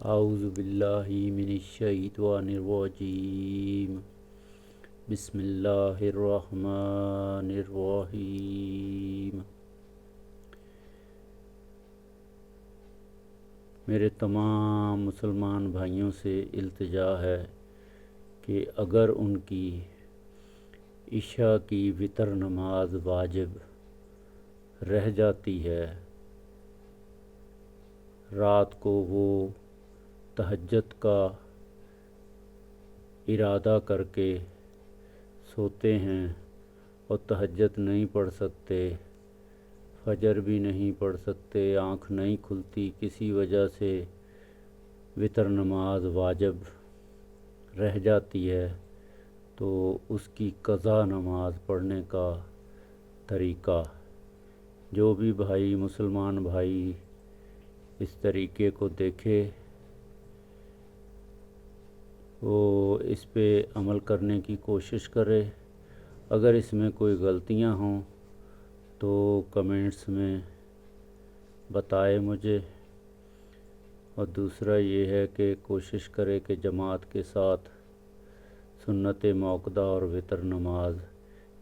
اعوذ باللہ من الشیطان الرجیم بسم اللہ الرحمن الرحیم۔ میرے تمام مسلمان بھائیوں سے التجا ہے کہ اگر ان کی عشاء کی وتر نماز واجب رہ جاتی ہے، رات کو وہ تہجد کا ارادہ کر کے سوتے ہیں اور تہجد نہیں پڑھ سکتے، فجر بھی نہیں پڑھ سکتے، آنکھ نہیں کھلتی، کسی وجہ سے وتر نماز واجب رہ جاتی ہے، تو اس کی قضا نماز پڑھنے کا طریقہ، جو بھی بھائی مسلمان بھائی اس طریقے کو دیکھے وہ اس پہ عمل کرنے کی کوشش کرے۔ اگر اس میں کوئی غلطیاں ہوں تو کمنٹس میں بتائے مجھے، اور دوسرا یہ ہے کہ کوشش کرے کہ جماعت کے ساتھ سنت موقدہ اور وتر نماز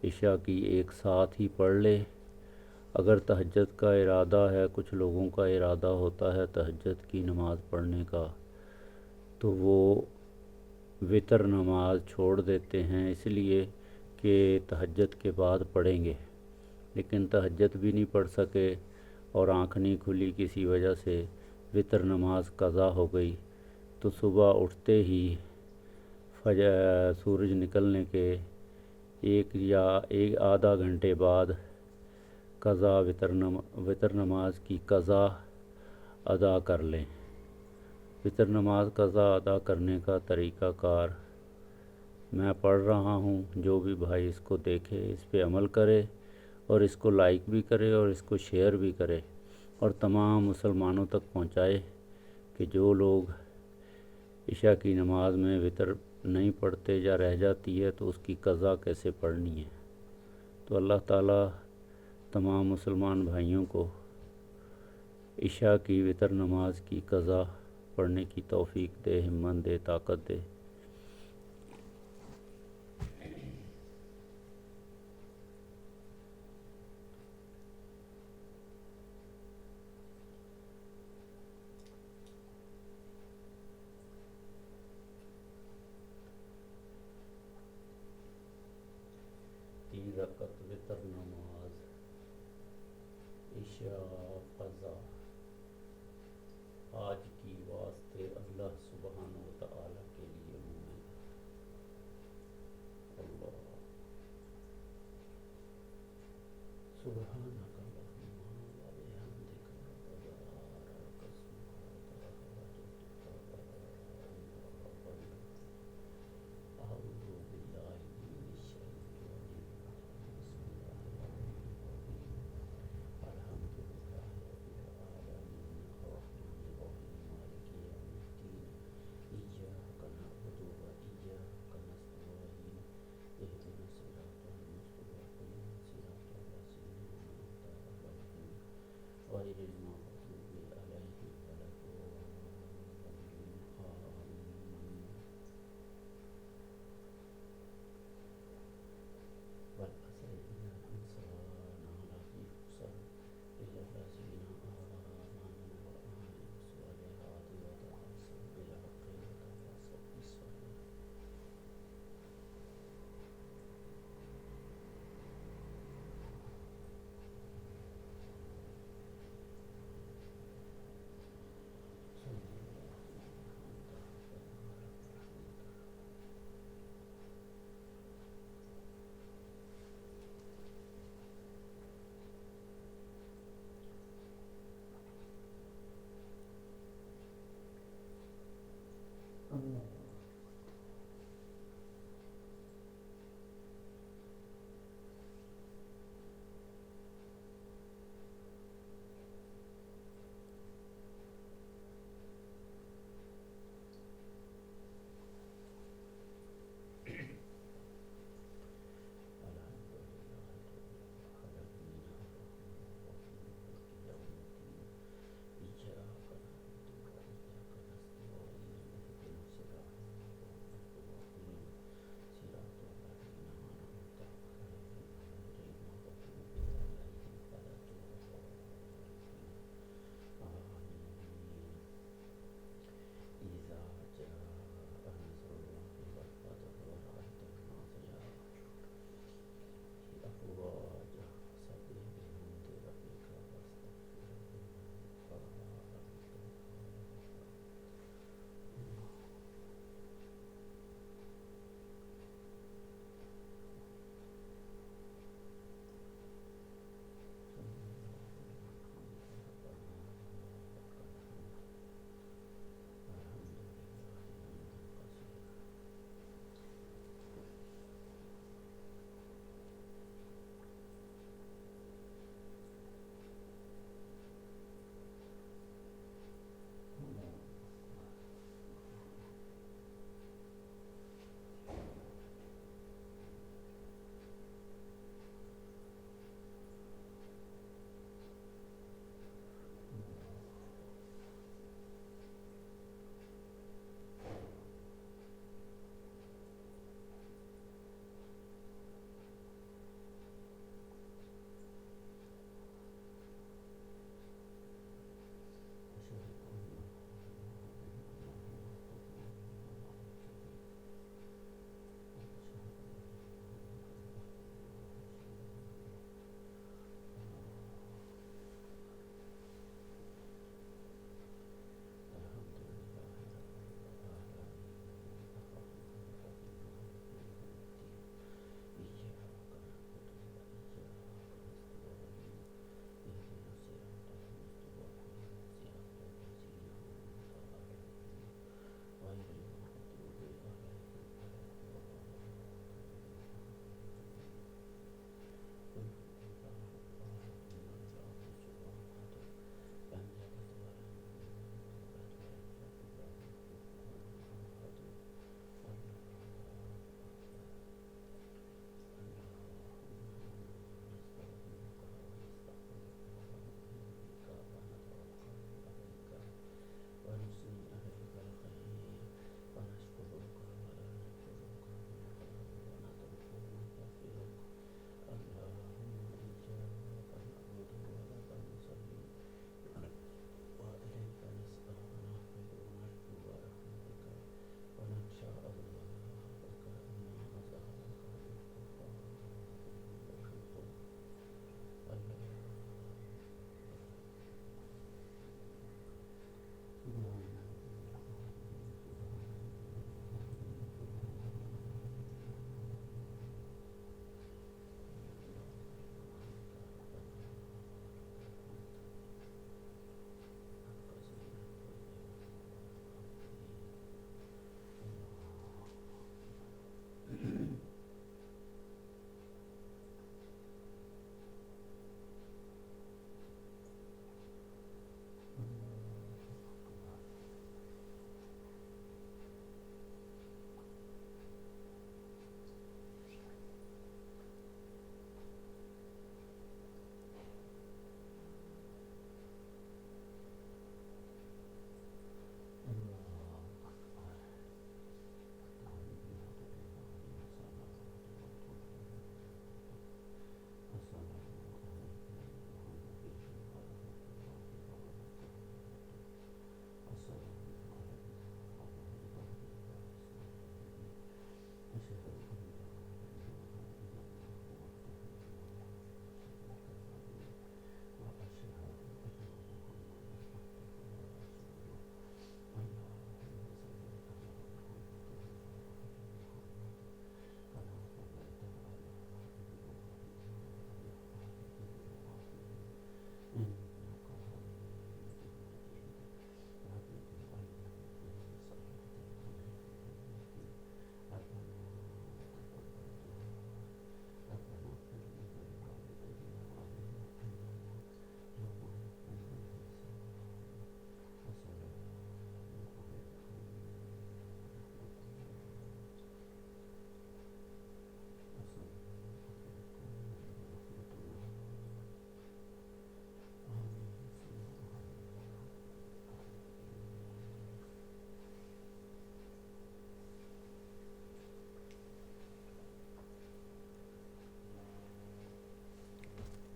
عشاء کی ایک ساتھ ہی پڑھ لے۔ اگر تہجد کا ارادہ ہے، کچھ لوگوں کا ارادہ ہوتا ہے تہجد کی نماز پڑھنے کا، تو وہ وتر نماز چھوڑ دیتے ہیں اس لیے کہ تہجد کے بعد پڑھیں گے، لیکن تہجد بھی نہیں پڑھ سکے اور آنکھ نہیں کھلی، کسی وجہ سے وتر نماز قضا ہو گئی، تو صبح اٹھتے ہی سورج نکلنے کے ایک آدھا گھنٹے بعد قضا وتر نماز کی قضا ادا کر لیں۔ وتر نماز قضا ادا کرنے کا طریقہ کار میں پڑھ رہا ہوں، جو بھی بھائی اس کو دیکھے اس پہ عمل کرے، اور اس کو لائک بھی کرے اور اس کو شیئر بھی کرے، اور تمام مسلمانوں تک پہنچائے کہ جو لوگ عشاء کی نماز میں وتر نہیں پڑھتے یا رہ جاتی ہے تو اس کی قضا کیسے پڑھنی ہے۔ تو اللہ تعالیٰ تمام مسلمان بھائیوں کو عشاء کی وتر نماز کی قضا پڑھنے کی توفیق دے، ہمت دے، طاقت دے۔ تین رکعت وتر نماز عشاء قضا آج کی واسطے اللہ سبحانہ و تعالیٰ کے لیے مومن۔ اللہ سبحانک اللہم و بحمدک تبارک اسمک وتعالی جدک ولا الہ غیرک۔ اعوذ باللہ من الشیطان الرجیم، بسم اللہ الرحمن الرحیم، الحمد للہ رب العالمین، الرحمن الرحیم، مالک یوم الدین، ایاک نعبد و ایاک نستعین، اہدنا الصراط المستقیم، صراط الذین انعمت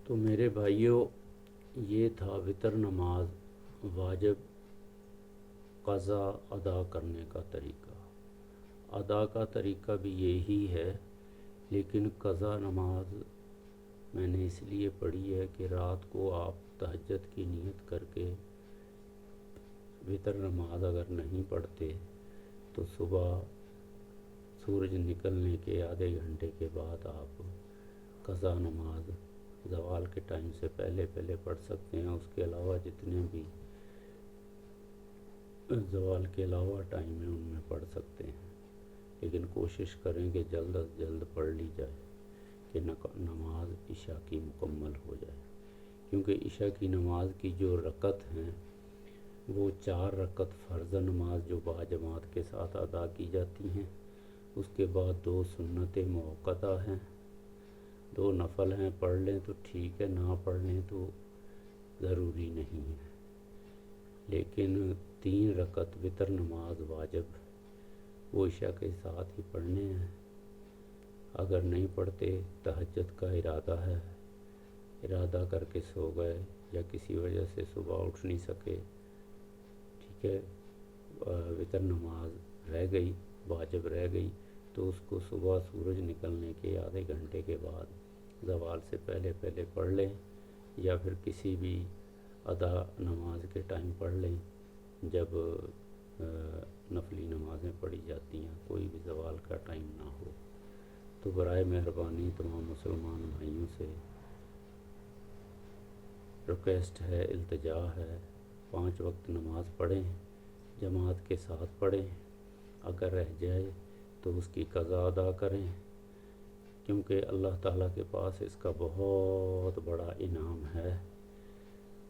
تو میرے بھائیوں، یہ تھا وتر نماز واجب قضا ادا کرنے کا طریقہ۔ ادا کا طریقہ بھی یہی ہے، لیکن قضا نماز میں نے اس لیے پڑھی ہے کہ رات کو آپ تہجد کی نیت کر کے وتر نماز اگر نہیں پڑھتے تو صبح سورج نکلنے کے آدھے گھنٹے کے بعد آپ قضا نماز زوال کے ٹائم سے پہلے پڑھ سکتے ہیں۔ اس کے علاوہ جتنے بھی زوال کے علاوہ ٹائم میں ان میں پڑھ سکتے ہیں، لیکن کوشش کریں کہ جلد از جلد پڑھ لی جائے کہ نماز عشاء کی مکمل ہو جائے، کیونکہ عشاء کی نماز کی جو رکعت ہیں وہ 4 رکعت فرض نماز جو باجماعت کے ساتھ ادا کی جاتی ہیں، اس کے بعد 2 سنت موقتہ ہیں، 2 نفل ہیں، پڑھ لیں تو ٹھیک ہے، نہ پڑھ لیں تو ضروری نہیں ہے، لیکن 3 رکعت وتر نماز واجب وہ عشاء کے ساتھ ہی پڑھنے ہیں۔ اگر نہیں پڑھتے، تہجد کا ارادہ کر کے سو گئے یا کسی وجہ سے صبح اٹھ نہیں سکے، ٹھیک ہے، وتر نماز رہ گئی، واجب رہ گئی، تو اس کو صبح سورج نکلنے کے آدھے گھنٹے کے بعد زوال سے پہلے پڑھ لیں، یا پھر کسی بھی ادا نماز کے ٹائم پڑھ لیں جب نفلی نمازیں پڑھی جاتی ہیں، کوئی بھی زوال کا ٹائم نہ ہو۔ تو برائے مہربانی تمام مسلمان بھائیوں سے ریکویسٹ ہے، التجا ہے، 5 وقت نماز پڑھیں، جماعت کے ساتھ پڑھیں، اگر رہ جائے تو اس کی قضا ادا کریں، کیونکہ اللہ تعالیٰ کے پاس اس کا بہت بڑا انعام ہے،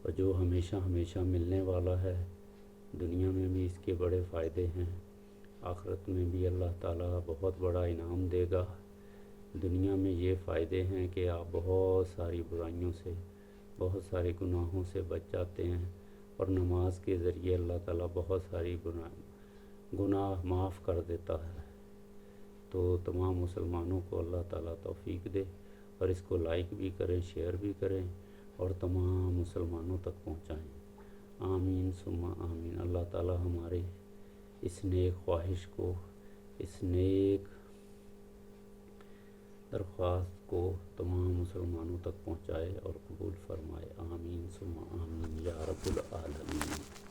اور جو ہمیشہ ملنے والا ہے۔ دنیا میں بھی اس کے بڑے فائدے ہیں، آخرت میں بھی اللہ تعالیٰ بہت بڑا انعام دے گا۔ دنیا میں یہ فائدے ہیں کہ آپ بہت ساری برائیوں سے، بہت سارے گناہوں سے بچ جاتے ہیں، اور نماز کے ذریعے اللہ تعالیٰ بہت ساری گناہ معاف کر دیتا ہے۔ تو تمام مسلمانوں کو اللہ تعالیٰ توفیق دے، اور اس کو لائک بھی کریں، شیئر بھی کریں، اور تمام مسلمانوں تک پہنچائیں۔ آمین ثم آمین۔ اللہ تعالیٰ ہمارے اس نیک خواہش کو، اس نیک درخواست کو تمام مسلمانوں تک پہنچائے اور قبول فرمائے۔ آمین ثم آمین یا رب العالمین۔